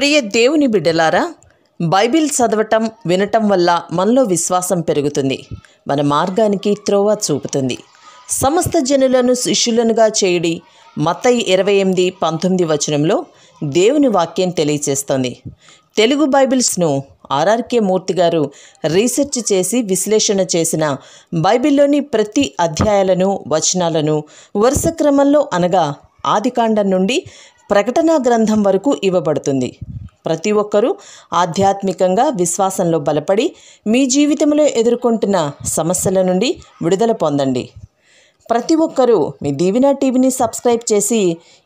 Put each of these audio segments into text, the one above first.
ప్రియ దేవుని బిడ్డలారా, బైబిల్ చదవటం వినటం వల్ల మనలో విశ్వాసం పెరుగుతుంది. మన మార్గానికి త్రోవ చూపుతుంది. సమస్త జనులను శిష్యులనుగా చేయుడి మత్తయి 28:19 వచనంలో దేవుని వాక్యం తెలియచేస్తోంది. తెలుగు బైబిల్స్ను ఆర్ఆర్కే మూర్తి గారు రీసెర్చ్ చేసి విశ్లేషణ చేసిన బైబిల్లోని ప్రతి అధ్యాయాలను వచనాలను వరుస క్రమంలో అనగా ఆదికాండం నుండి ప్రకటనా గ్రంథం వరకు ఇవ్వబడుతుంది. ప్రతి ఒక్కరూ ఆధ్యాత్మికంగా విశ్వాసంలో బలపడి మీ జీవితంలో ఎదుర్కొంటున్న సమస్యల నుండి విడుదల పొందండి. ప్రతి ఒక్కరూ మీ దీవెన టీవీని సబ్స్క్రైబ్ చేసి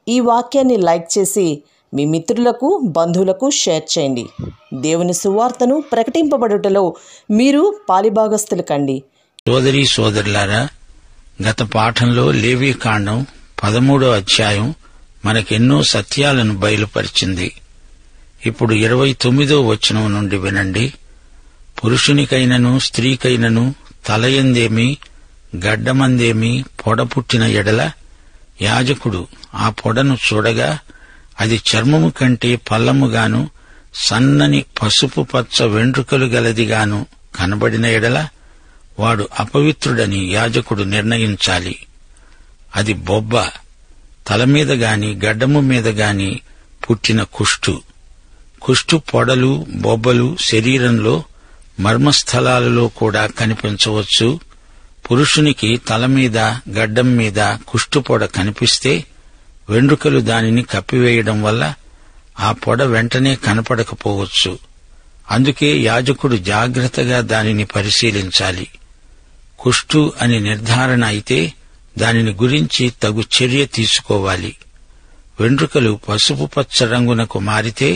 ఈ వాక్యాన్ని లైక్ చేసి మీ మిత్రులకు బంధువులకు షేర్ చేయండి. దేవుని సువార్తను ప్రకటింపబడుటలో మీరు పాలిభాగస్తులు కండి. సోదరీ సోదరులారా, గత పాఠంలో లేవీకాండం 13వ అధ్యాయం మనకెన్నో సత్యాలను బయలుపరిచింది. ఇప్పుడు 29వ వచనం నుండి వినండి. పురుషునికైనను స్త్రీకైనను తలయందేమి గడ్డమందేమి పొడ పుట్టిన ఎడల యాజకుడు ఆ పొడను చూడగా అది చర్మము కంటే పల్లముగాను సన్నని పసుపు పచ్చ వెంట్రుకలు గలదిగాను కనబడిన ఎడల వాడు అపవిత్రుడని యాజకుడు నిర్ణయించాలి. అది బొబ్బ, తలమీద గాని గడ్డము మీద గాని పుట్టిన కుష్టు పొడలు బొబ్బలు శరీరంలో మర్మస్థలాలలో కూడా కనిపించవచ్చు. పురుషునికి తలమీద గడ్డం మీద కుష్టు పొడ కనిపిస్తే వెండ్రుకలు దానిని కప్పివేయడం వల్ల ఆ పొడ వెంటనే కనపడకపోవచ్చు. అందుకే యాజకుడు జాగ్రత్తగా దానిని పరిశీలించాలి. కుష్టు అని నిర్ధారణ అయితే దానిని గురించి తగు చర్య తీసుకోవాలి. వెంట్రుకలు పసుపు పచ్చ రంగునకు మారితే,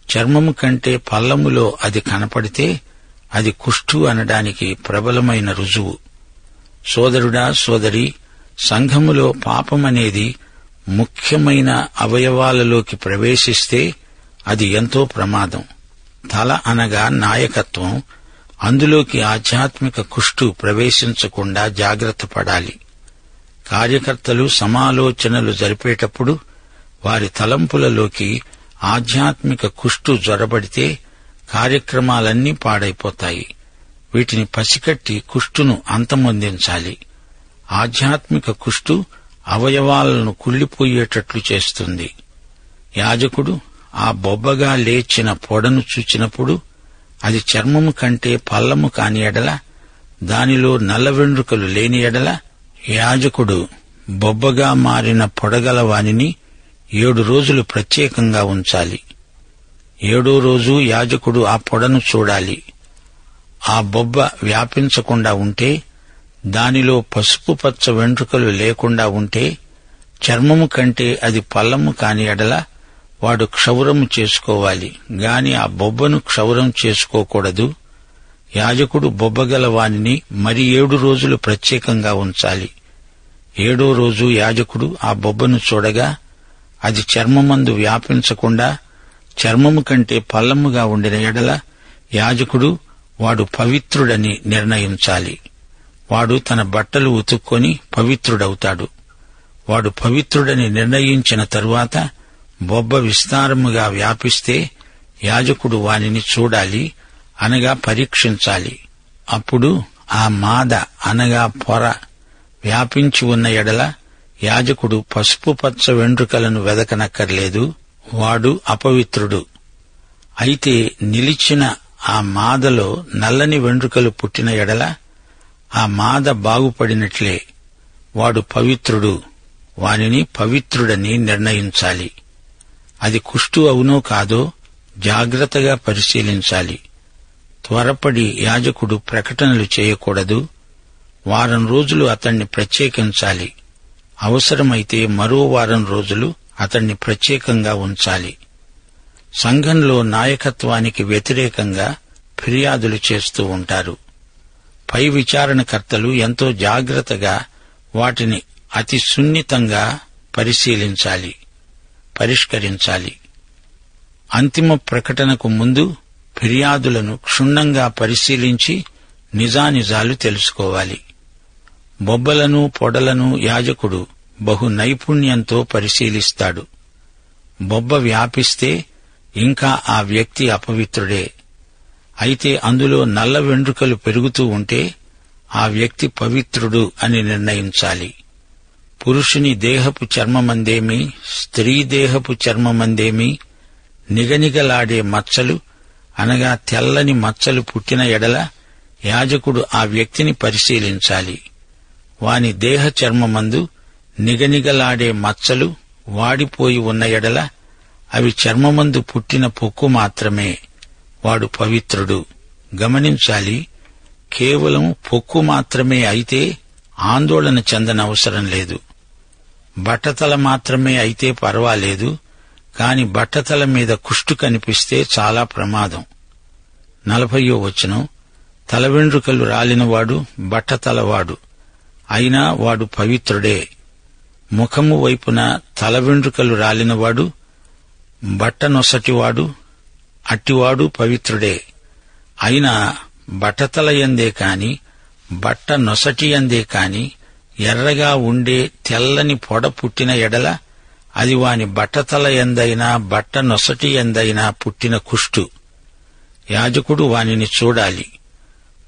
చర్మము కంటే పల్లములో అది కనపడితే అది కుష్టు అనడానికి ప్రబలమైన రుజువు. సోదరుడా సోదరి, సంఘములో పాపమనేది ముఖ్యమైన అవయవాలలోకి ప్రవేశిస్తే అది ఎంతో ప్రమాదం. తల అనగా నాయకత్వం, అందులోకి ఆధ్యాత్మిక కుష్టు ప్రవేశించకుండా జాగ్రత్త పడాలి. కార్యకర్తలు సమాలోచనలు జరిపేటప్పుడు వారి తలంపులలోకి ఆధ్యాత్మిక కుష్టు జొరబడితే కార్యక్రమాలన్నీ పాడైపోతాయి. వీటిని పసికట్టి కుష్టును అంతమొందించాలి. ఆధ్యాత్మిక కుష్టు అవయవాలను కుళ్ళిపోయేటట్లు చేస్తుంది. యాజకుడు ఆ బొబ్బగా లేచిన పొడను చూచినప్పుడు అది చర్మము కంటే పల్లము కాని ఎడల, దానిలో నల్ల వెండ్రుకలు లేని ఎడల యాజకుడు బొబ్బగా మారిన పొడగల వానిని 7 రోజులు ప్రత్యేకంగా ఉంచాలి. 7వ రోజు యాజకుడు ఆ పొడను చూడాలి. ఆ బొబ్బ వ్యాపించకుండా ఉంటే, దానిలో పసుపు పచ్చ వెంట్రుకలు లేకుండా ఉంటే, చర్మము కంటే అది పల్లము కాని ఎడల వాడు క్షౌరము చేసుకోవాలి గాని ఆ బొబ్బను క్షౌరం చేసుకోకూడదు. యాజకుడు బొబ్బగల వానిని మరి 7 రోజులు ప్రత్యేకంగా ఉంచాలి. 7వ రోజు యాజకుడు ఆ బొబ్బను చూడగా అది చర్మమందు వ్యాపించకుండా చర్మము కంటే పల్లముగా ఉండిన ఎడల యాజకుడు వాడు పవిత్రుడని నిర్ణయించాలి. వాడు తన బట్టలు ఉతుక్కొని పవిత్రుడవుతాడు. వాడు పవిత్రుడని నిర్ణయించిన తరువాత బొబ్బ విస్తారముగా వ్యాపిస్తే యాజకుడు వానిని చూడాలి, అనగా పరీక్షించాలి. అప్పుడు ఆ మాద అనగా పొర వ్యాపించి ఉన్న ఎడల యాజకుడు పసుపు పచ్చ వెంట్రుకలను వెదకనక్కర్లేదు, వాడు అపవిత్రుడు. అయితే నిలిచిన ఆ మాదలో నల్లని వెంట్రుకలు పుట్టిన ఎడల ఆ మాద బాగుపడినట్లే, వాడు పవిత్రుడు, వానిని పవిత్రుడని నిర్ణయించాలి. అది కుష్టు అవునో కాదో జాగ్రత్తగా పరిశీలించాలి. త్వరపడి యాజకుడు ప్రకటనలు చేయకూడదు. 1 వారం రోజులు అతణ్ణి ప్రత్యేకించాలి. అవసరమైతే మరో 1 వారం రోజులు అతణ్ణి ప్రత్యేకంగా ఉంచాలి. సంఘంలో నాయకత్వానికి వ్యతిరేకంగా ఫిర్యాదులు చేస్తూ ఉంటారు. పై విచారణకర్తలు ఎంతో జాగ్రత్తగా వాటిని అతి సున్నితంగా పరిశీలించాలి, పరిష్కరించాలి. అంతిమ ప్రకటనకు ముందు ఫిర్యాదులను క్షుణ్ణంగా పరిశీలించి నిజానిజాలు తెలుసుకోవాలి. బొబ్బలను పొడలను యాజకుడు బహు నైపుణ్యంతో పరిశీలిస్తాడు. బొబ్బ వ్యాపిస్తే ఇంకా ఆ వ్యక్తి అపవిత్రుడే. అయితే అందులో నల్ల వెంట్రుకలు పెరుగుతూ ఉంటే ఆ వ్యక్తి పవిత్రుడు అని నిర్ణయించాలి. పురుషుని దేహపు చర్మమందేమి, స్త్రీ దేహపు చర్మమందేమి నిగనిగలాడే మచ్చలు అనగా తెల్లని మచ్చలు పుట్టిన ఎడల యాజకుడు ఆ వ్యక్తిని పరిశీలించాలి. వాని దేహ చర్మమందు నిగనిగలాడే మచ్చలు వాడిపోయి ఉన్న ఎడల అవి చర్మమందు పుట్టిన పొక్కు మాత్రమే. వాడు పవిత్రుడు. గమనించాలి, కేవలం పొక్కు మాత్రమే అయితే ఆందోళన చెందనవసరం లేదు. బట్టతల మాత్రమే అయితే పర్వాలేదు, కాని బట్టతల మీద కుష్టు కనిపిస్తే చాలా ప్రమాదం. 40వ వచనం, తల వెండ్రుకలు రాలినవాడు బట్టతలవాడు, అయినా వాడు పవిత్రుడే. ముఖము వైపున తల వెండ్రుకలు రాలినవాడు బట్టనొసటివాడు, అట్టివాడు పవిత్రుడే. అయినా బట్టతల యందే కాని బట్ట నొసటి యందే కాని ఎర్రగా ఉండే తెల్లని పొడ పుట్టిన ఎడల అది వాని బట్టతల యందైనా బట్ట నొసటి యందైనా పుట్టిన కుష్టు. యాజకుడు వానిని చూడాలి.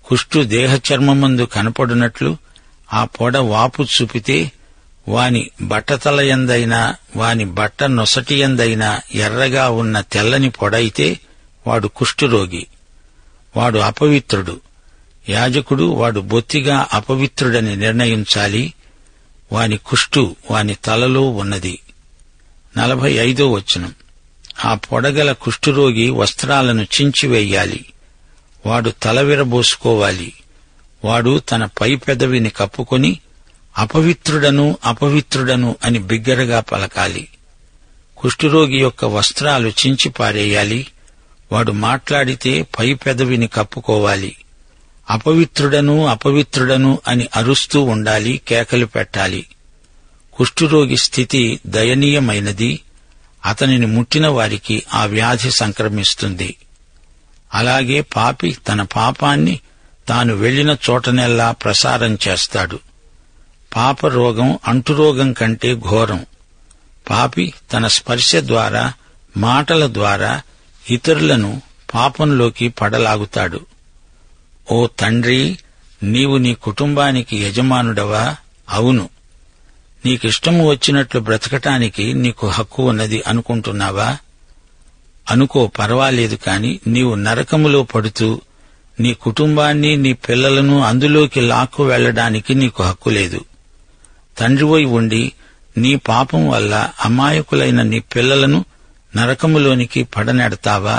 కుష్టు దేహచర్మమందు కనపడునట్లు ఆ పొడ వాపు చూపితే వాని బట్టతల యందైనా వాని బట్ట నొసటి యందైనా ఎర్రగా ఉన్న తెల్లని పొడైతే వాడు కుష్ఠురోగి. వాడు అపవిత్రుడు. యాజకుడు వాడు బొత్తిగా అపవిత్రుడని నిర్ణయించాలి. వాని కుష్టు వాని తలలో ఉన్నది. 45వ వచనం, ఆ పొడగల కుష్ఠురోగి వస్త్రాలను చించివేయాలి. వాడు తల విరబోసుకోవాలి. వాడు తన పై పెదవిని కప్పుకొని అపవిత్రుడను అపవిత్రుడను అని బిగ్గరగా పలకాలి. కుష్ఠురోగి యొక్క వస్త్రాలు చించి పారేయాలి. వాడు మాట్లాడితే పై పెదవిని కప్పుకోవాలి. అపవిత్రుడను అపవిత్రుడను అని అరుస్తూ ఉండాలి, కేకలు పెట్టాలి. కుష్ఠురోగి స్థితి దయనీయమైనది. అతనిని ముట్టిన వారికి ఆ వ్యాధి సంక్రమిస్తుంది. అలాగే పాపి తన పాపాన్ని తాను వెళ్లిన చోటనెల్లా ప్రసారం చేస్తాడు. పాపరోగం అంటురోగం కంటే ఘోరం. పాపి తన స్పర్శ ద్వారా, మాటల ద్వారా ఇతరులను పాపంలోకి పడలాగుతాడు. ఓ తండ్రి, నీవు నీ కుటుంబానికి యజమానుడవా? అవును. నీకిష్టము వచ్చినట్లు బ్రతకటానికి నీకు హక్కు ఉన్నది అనుకుంటున్నావా? అనుకో, పర్వాలేదు. కాని నీవు నరకములో పడుతూ నీ కుటుంబాన్ని, నీ పిల్లలను అందులోకి లాక్కు వెళ్లడానికి నీకు హక్కు లేదు. తండ్రివై ఉండి నీ పాపం వల్ల అమాయకులైన నీ పిల్లలను నరకములోనికి పడనెడతావా?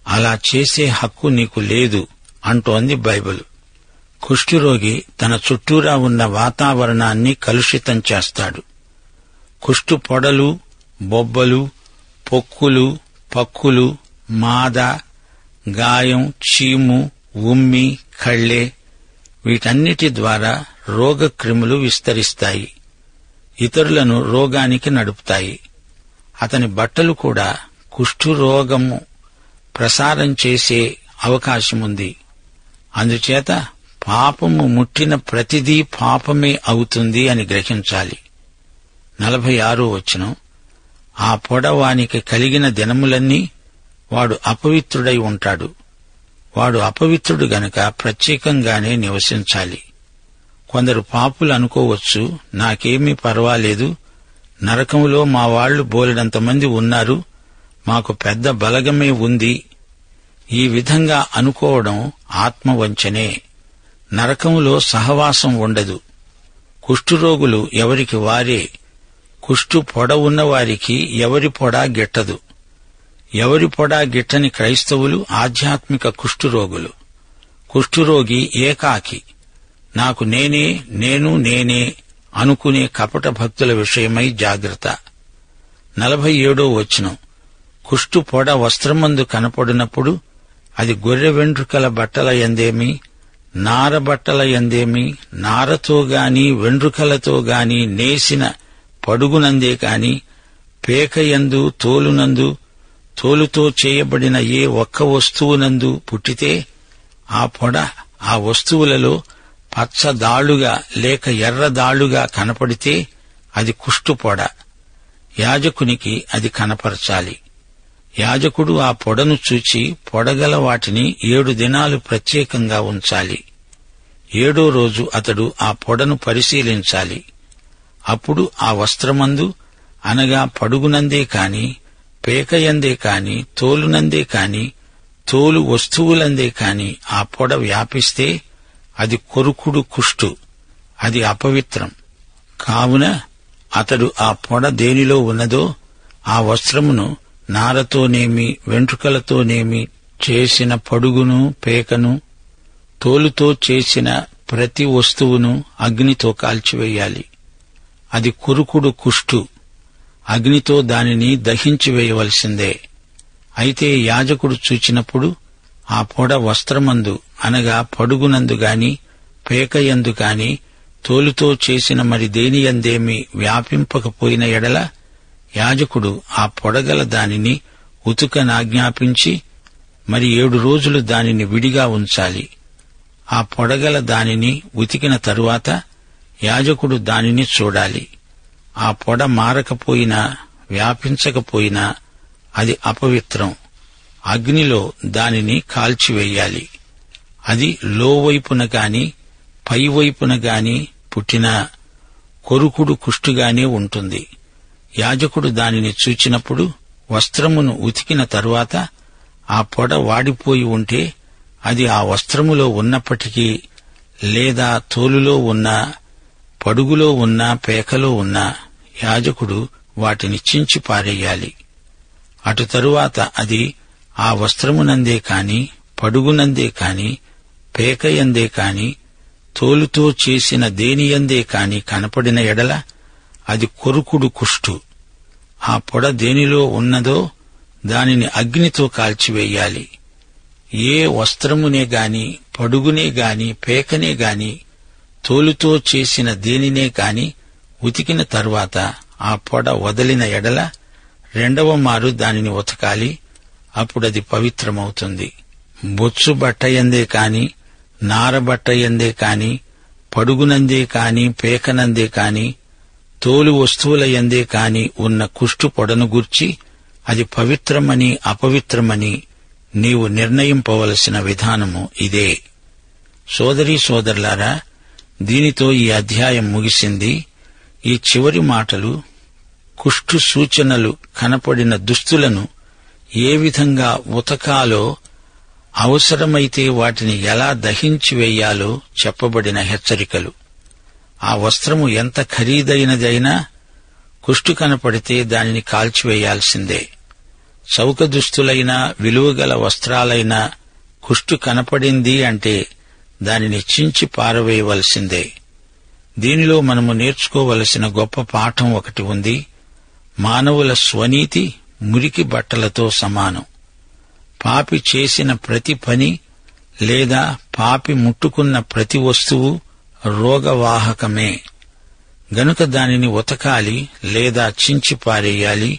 అలా చేసే హక్కు నీకు లేదు అంటోంది బైబిల్. కుష్ఠురోగి తన చుట్టూరా ఉన్న వాతావరణాన్ని కలుషితం చేస్తాడు. కుష్టు పొడలు, బొబ్బలు, పొక్కులు, పక్కులు, మాద, గాయం, చీము, ఉమ్మి, కళ్ళే వీటన్నిటి ద్వారా రోగక్రిములు విస్తరిస్తాయి. ఇతరులను రోగానికి నడుపుతాయి. అతని బట్టలు కూడా కుష్ఠురోగము ప్రసారం చేసే అవకాశముంది. అందుచేత పాపము ముట్టిన ప్రతిదీ పాపమే అవుతుంది అని గ్రహించాలి. 46వ వచనం, ఆ పొడ వానికి కలిగిన దినములన్నీ వాడు అపవిత్రుడై ఉంటాడు. వాడు అపవిత్రుడు గనక ప్రత్యేకంగానే నివసించాలి. కొందరు పాపులు అనుకోవచ్చు, నాకేమీ పర్వాలేదు, నరకంలో మా వాళ్లు బోలెడంతమంది ఉన్నారు, మాకు పెద్ద బలగమే ఉంది. ఈ విధంగా అనుకోవడం ఆత్మవంచనే. నరకములో సహవాసం ఉండదు. కుష్ఠురోగులు ఎవరికి వారే. కుష్టు పొడ ఉన్నవారికి ఎవరి పొడ గిట్టదు. ఎవరి పొడ గిట్టని క్రైస్తవులు ఆధ్యాత్మిక కుష్ఠురోగులు. కుష్ఠురోగి ఏకాకి, నాకు నేనే, నేను నేనే అనుకునే కపట భక్తుల విషయమై జాగ్రత్త. 47వ వచనం, కుష్టు పొడ వస్త్రమందు కనపడినప్పుడు అది గొర్రె వెంట్రుకల బట్టల యందేమి, నార బట్టల యందేమి, నారతో గాని వెంట్రుకలతో గాని నేసిన పడుగునందే కాని పేకయందు, తోలునందు, తోలుతో చేయబడిన ఏ ఒక్క వస్తువునందు పుట్టితే ఆ పొడ ఆ వస్తువులలో పచ్చదాళ్లుగా లేక ఎర్రదాళ్లుగా కనపడితే అది కుష్టు పొడ. యాజకునికి అది కనపరచాలి. యాజకుడు ఆ పొడను చూచి పొడగల వాటిని 7 దినాలు ప్రత్యేకంగా ఉంచాలి. 7వ రోజు అతడు ఆ పొడను పరిశీలించాలి. అప్పుడు ఆ వస్త్రమందు, అనగా పడుగునందే కాని, పేకయందే కాని, తోలునందే కాని, తోలు వస్తువులందే కాని ఆ పొడ వ్యాపిస్తే అది కొరుకుడు కుష్టు, అది అపవిత్రం. కావున అతడు ఆ పొడ దేనిలో ఉన్నదో ఆ వస్త్రమును నారతోనేమి వెంట్రుకలతోనేమి చేసిన పడుగును, పేకను, తోలుతో చేసిన ప్రతి వస్తువును అగ్నితో కాల్చివేయాలి. అది కొరుకుడు కుష్టు, అగ్నితో దానిని దహించివేయవలసిందే. అయితే యాజకుడు చూచినప్పుడు ఆ పొడ వస్త్రమందు, అనగా పడుగునందు గాని, పేకయందు గాని, తోలుతో చేసిన మరి దేనియందేమి వ్యాపింపకపోయిన ఎడల యాజకుడు ఆ పొడగల దానిని ఉతుకనాజ్ఞాపించి మరి 7 రోజులు దానిని విడిగా ఉంచాలి. ఆ పొడగల దానిని ఉతికిన తరువాత యాజకుడు దానిని చూడాలి. ఆ పొడ మారకపోయినా వ్యాపించకపోయినా అది అపవిత్రం. అగ్నిలో దానిని కాల్చివేయాలి. అది లోవైపున గాని పైవైపున గాని పుట్టిన కొరుకుడు కుష్టుగానే ఉంటుంది. యాజకుడు దానిని చూచినప్పుడు వస్త్రమును ఉతికిన తరువాత ఆ పొడ వాడిపోయి ఉంటే అది ఆ వస్త్రములో ఉన్నప్పటికీ, లేదా తోలులో ఉన్నా, పడుగులో ఉన్నా, పేకలో ఉన్నా యాజకుడు వాటిని చించి పారేయాలి. అటు తరువాత అది ఆ వస్త్రమునందే కాని, పడుగునందే కాని, పేకయందే కాని, తోలుతో చేసిన దేనియందే కాని కనపడిన ఎడల అది కొరుకుడు కుష్టు. ఆ పొడ దేనిలో ఉన్నదో దానిని అగ్నితో కాల్చివేయాలి. ఏ వస్త్రమునే గాని, పడుగునే గాని, పేకనే గాని, తోలుతో చేసిన దేనినే గాని ఉతికిన తరువాత ఆ పొడ వదిలిన ఎడల 2వ మారు దానిని ఉతకాలి. అప్పుడది పవిత్రమవుతుంది. బొచ్చు బట్టయందే కాని, నారబట్టయందే కాని, పడుగునందే కాని, పేకనందే కాని, తోలు వస్తువుల యందే కాని ఉన్న కుష్టు పొడను గూర్చి అది పవిత్రమని అపవిత్రమని నీవు నిర్ణయింపవలసిన విధానము ఇదే. సోదరీ సోదరులారా, దీనితో ఈ అధ్యాయం ముగిసింది. ఈ చివరి మాటలు కుష్టు సూచనలు కనపడిన దుస్తులను ఏ విధంగా ఉతకాలో, అవసరమైతే వాటిని ఎలా దహించివేయాలో చెప్పబడిన హెచ్చరికలు. ఆ వస్త్రము ఎంత ఖరీదైనదైనా కుష్టు కనపడితే దానిని కాల్చివేయాల్సిందే. చౌక దుస్తులైనా, విలువగల వస్త్రాలైనా కుష్టు కనపడింది అంటే దానిని చించి పారవేయవలసిందే. దీనిలో మనము నేర్చుకోవలసిన గొప్ప పాఠం ఒకటి ఉంది. మానవుల స్వనీతి మురికి బట్టలతో సమానం. పాపి చేసిన ప్రతి పని లేదా పాపి ముట్టుకున్న ప్రతి వస్తువు రోగవాహకమే. గనుక దానిని ఉతకాలి, లేదా చించి పారేయాలి,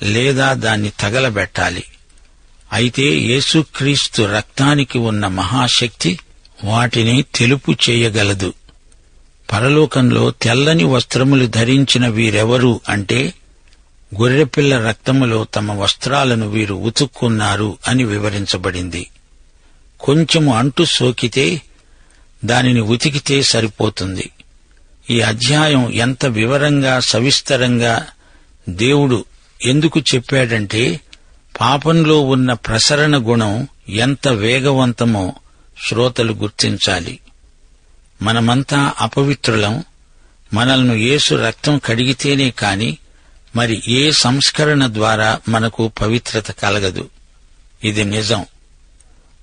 లేదా దాన్ని తగలబెట్టాలి. అయితే యేసుక్రీస్తు రక్తానికి ఉన్న మహాశక్తి వాటిని తెలుపు చేయగలదు. పరలోకంలో తెల్లని వస్త్రములు ధరించిన వీరెవరు అంటే గొర్రెపిల్ల రక్తములో తమ వస్త్రాలను వీరు ఉతుక్కున్నారు అని వివరించబడింది. కొంచెము అంటు సోకితే దానిని ఉతికితే సరిపోతుంది. ఈ అధ్యాయం ఎంత వివరంగా సవిస్తరంగా దేవుడు ఎందుకు చెప్పాడంటే పాపంలో ఉన్న ప్రసరణ గుణం ఎంత వేగవంతమో శ్రోతలు గుర్తించాలి. మనమంతా అపవిత్రులం. మనల్ని యేసు రక్తం కడిగితేనే కాని మరి ఏ సంస్కరణ ద్వారా మనకు పవిత్రత కలగదు. ఇది నిజం.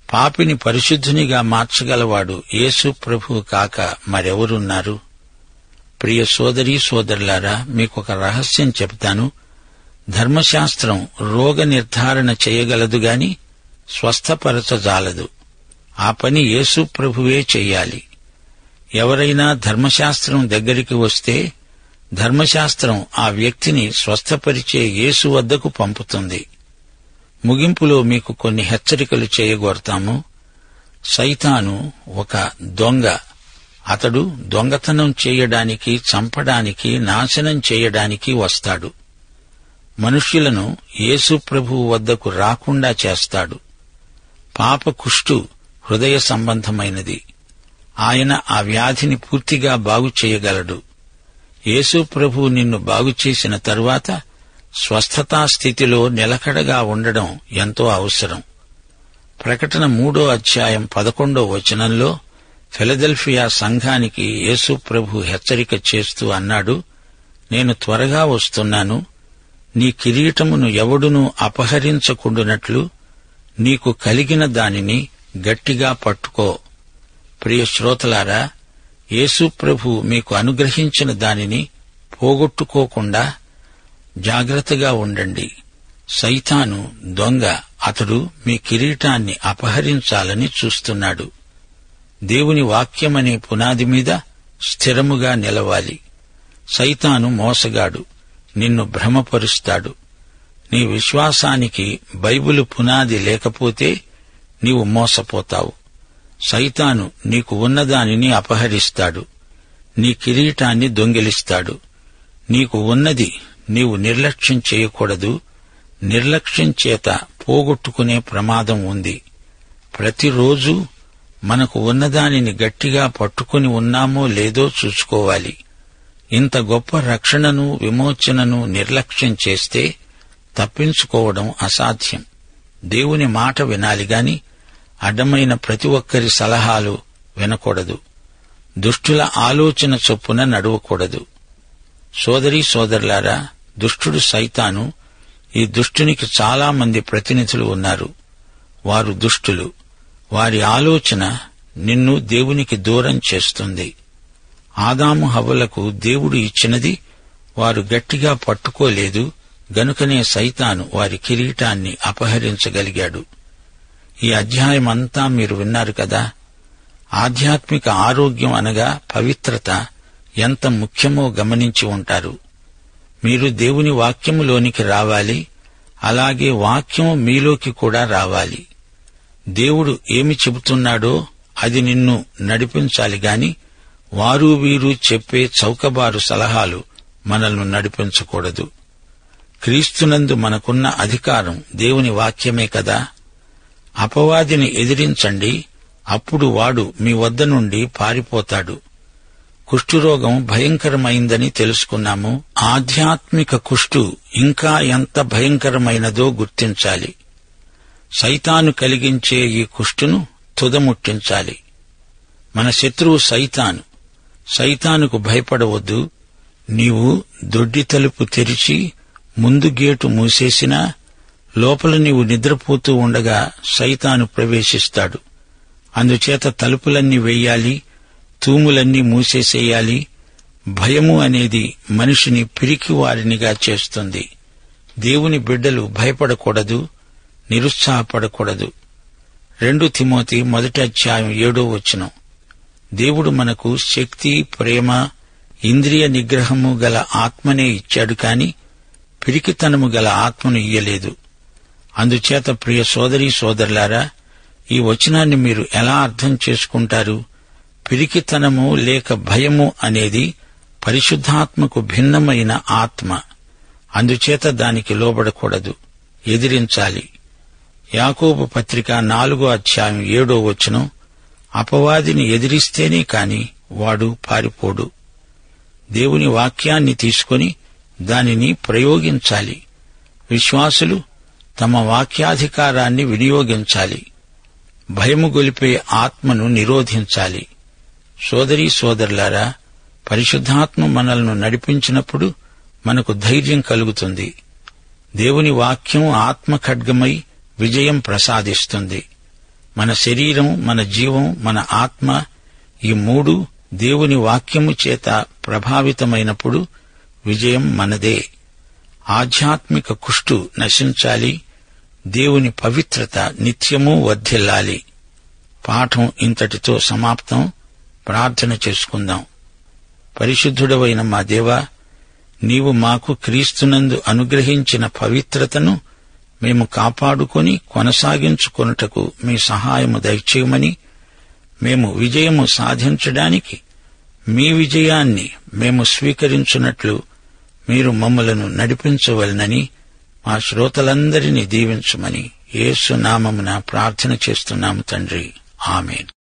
పాపిని పరిశుద్ధునిగా మార్చగలవాడు యేసు ప్రభువు కాక మరెవరున్నారు? ప్రియ సోదరీ సోదరులారా, మీకొక రహస్యం చెప్తాను. ధర్మశాస్త్రం రోగ నిర్ధారణ చేయగలదు గాని స్వస్థపరచజాలదు. ఆ పని యేసు ప్రభువే చెయ్యాలి. ఎవరైనా ధర్మశాస్త్రం దగ్గరికి వస్తే ధర్మశాస్త్రం ఆ వ్యక్తిని స్వస్థపరిచే యేసు వద్దకు పంపుతుంది. ముగింపులో మీకు కొన్ని హెచ్చరికలు చేయగోరతాము. సైతాను ఒక దొంగ. అతడు దొంగతనం చేయడానికి, చంపడానికి, నాశనం చేయడానికి వస్తాడు. మనుష్యులను యేసు ప్రభువు వద్దకు రాకుండా చేస్తాడు. పాప కుష్టు హృదయ సంబంధమైనది. ఆయన ఆ వ్యాధిని పూర్తిగా బాగు చేయగలడు. యేసు ప్రభువు నిన్ను బాగుచేసిన తరువాత స్వస్థతా స్థితిలో నిలకడగా ఉండడం ఎంతో అవసరం. ప్రకటన 3:11 ఫిలదెల్ఫియా సంఘానికి యేసు ప్రభు హెచ్చరిక చేస్తూ అన్నాడు, నేను త్వరగా వస్తున్నాను. నీ కిరీటమును ఎవడునూ అపహరించకుండునట్లు నీకు కలిగిన దానిని గట్టిగా పట్టుకో. ప్రియ శ్రోతలారా, యేసు ప్రభు మీకు అనుగ్రహించిన దానిని పోగొట్టుకోకుండా జాగ్రత్తగా ఉండండి. సైతాను దొంగ, అతడు మీ కిరీటాన్ని అపహరించాలని చూస్తున్నాడు. దేవుని వాక్యమనే పునాది మీద స్థిరముగా నిలవాలి. సైతాను మోసగాడు, నిన్ను భ్రమపరుస్తాడు. నీ విశ్వాసానికి బైబిలు పునాది లేకపోతే నీవు మోసపోతావు. సైతాను నీకు ఉన్నదానిని అపహరిస్తాడు, నీ కిరీటాన్ని దొంగిలిస్తాడు. నీకు ఉన్నది నీవు నిర్లక్ష్యం చేయకూడదు. నిర్లక్ష్యం చేత పోగొట్టుకునే ప్రమాదం ఉంది. ప్రతిరోజు మనకు ఉన్నదానిని గట్టిగా పట్టుకుని ఉన్నామో లేదో చూసుకోవాలి. ఇంత గొప్ప రక్షణను, విమోచనను నిర్లక్ష్యం చేస్తే తప్పించుకోవడం అసాధ్యం. దేవుని మాట వినాలి గాని అడ్డమైన ప్రతి ఒక్కరి సలహాలు వినకూడదు. దుష్టుల ఆలోచన చొప్పున నడవకూడదు. సోదరీ సోదరులారా, దుష్టుడు సైతాను. ఈ దుష్టునికి చాలా మంది ప్రతినిధులు ఉన్నారు. వారు దుష్టులు. వారి ఆలోచన నిన్ను దేవునికి దూరం చేస్తుంది. ఆదాము హవ్వలకు దేవుడు ఇచ్చినది వారు గట్టిగా పట్టుకోలేదు గనుకనే సైతాను వారి కిరీటాన్ని అపహరించగలిగాడు. ఈ అధ్యాయమంతా మీరు విన్నారు కదా. ఆధ్యాత్మిక ఆరోగ్యం అనగా పవిత్రత ఎంత ముఖ్యమో గమనించి ఉంటారు. మీరు దేవుని వాక్యములోనికి రావాలి. అలాగే వాక్యం మీలోకి కూడా రావాలి. దేవుడు ఏమి చెబుతున్నాడో అది నిన్ను నడిపించాలి గాని వారు వీరు చెప్పే చౌకబారు సలహాలు మనల్ని నడిపించకూడదు. క్రీస్తునందు మనకున్న అధికారం దేవుని వాక్యమే కదా. అపవాదిని ఎదిరించండి, అప్పుడు వాడు మీ వద్ద నుండి పారిపోతాడు. కుష్ఠురోగం భయంకరమైందని తెలుసుకున్నాము. ఆధ్యాత్మిక కుష్టు ఇంకా ఎంత భయంకరమైనదో గుర్తించాలి. సైతాను కలిగించే ఈ కుష్టును తుదముట్టించాలి. మన శత్రువు సైతాను. సైతానుకు భయపడవద్దు. నీవు దొడ్డి తలుపు తెరిచి ముందు గేటు మూసేసినా లోపల నీవు నిద్రపోతూ ఉండగా సైతాను ప్రవేశిస్తాడు. అందుచేత తలుపులన్నీ వెయ్యాలి, తూములన్నీ మూసేసేయాలి. భయము అనేది మనిషిని పిరికివారినిగా చేస్తుంది. దేవుని బిడ్డలు భయపడకూడదు, నిరుత్సాహపడకూడదు. 2 తిమోతి 1:7 దేవుడు మనకు శక్తి, ప్రేమ, ఇంద్రియ నిగ్రహము గల ఆత్మనే ఇచ్చాడు కాని పిరికితనము గల ఆత్మను ఇయ్యలేదు. అందుచేత ప్రియ సోదరీ సోదరులారా, ఈ వచనాన్ని మీరు ఎలా అర్థం చేసుకుంటారు? పిరికితనము లేక భయము అనేది పరిశుద్ధాత్మకు భిన్నమైన ఆత్మ. అందుచేత దానికి లోబడకూడదు, ఎదిరించాలి. యాకోబు పత్రిక 4:7 అపవాదిని ఎదిరిస్తేనే కాని వాడు పారిపోడు. దేవుని వాక్యాన్ని తీసుకొని దానిని ప్రయోగించాలి. విశ్వాసులు తమ వాక్యాధికారాన్ని వినియోగించాలి. భయము గొలిపే ఆత్మను నిరోధించాలి. సోదరీ సోదరులారా, పరిశుద్ధాత్మ మనల్ని నడిపించినప్పుడు మనకు ధైర్యం కలుగుతుంది. దేవుని వాక్యం ఆత్మ ఖడ్గమై విజయం ప్రసాదిస్తుంది. మన శరీరం, మన జీవం, మన ఆత్మ ఈ 3 దేవుని వాక్యము చేత ప్రభావితమైనప్పుడు విజయం మనదే. ఆధ్యాత్మిక కుష్టు నశించాలి. దేవుని పవిత్రత నిత్యమూ వర్ధిల్లాలి. పాఠం ఇంతటితో సమాప్తం. ప్రార్థన చేసుకుందాం. పరిశుద్ధుడవైన మా దేవా, నీవు మాకు క్రీస్తునందు అనుగ్రహించిన పవిత్రతను మేము కాపాడుకొని కొనసాగించుకొనుటకు మీ సహాయము దయచేయమని, మేము విజయము సాధించడానికి మీ విజయాన్ని మేము స్వీకరించున్నట్లు మీరు మమ్మలను నడిపించవలనని మా శ్రోతలందరినీ దీవించమని యేసు నామమున ప్రార్థన చేస్తున్నాము తండ్రి. ఆమేన్.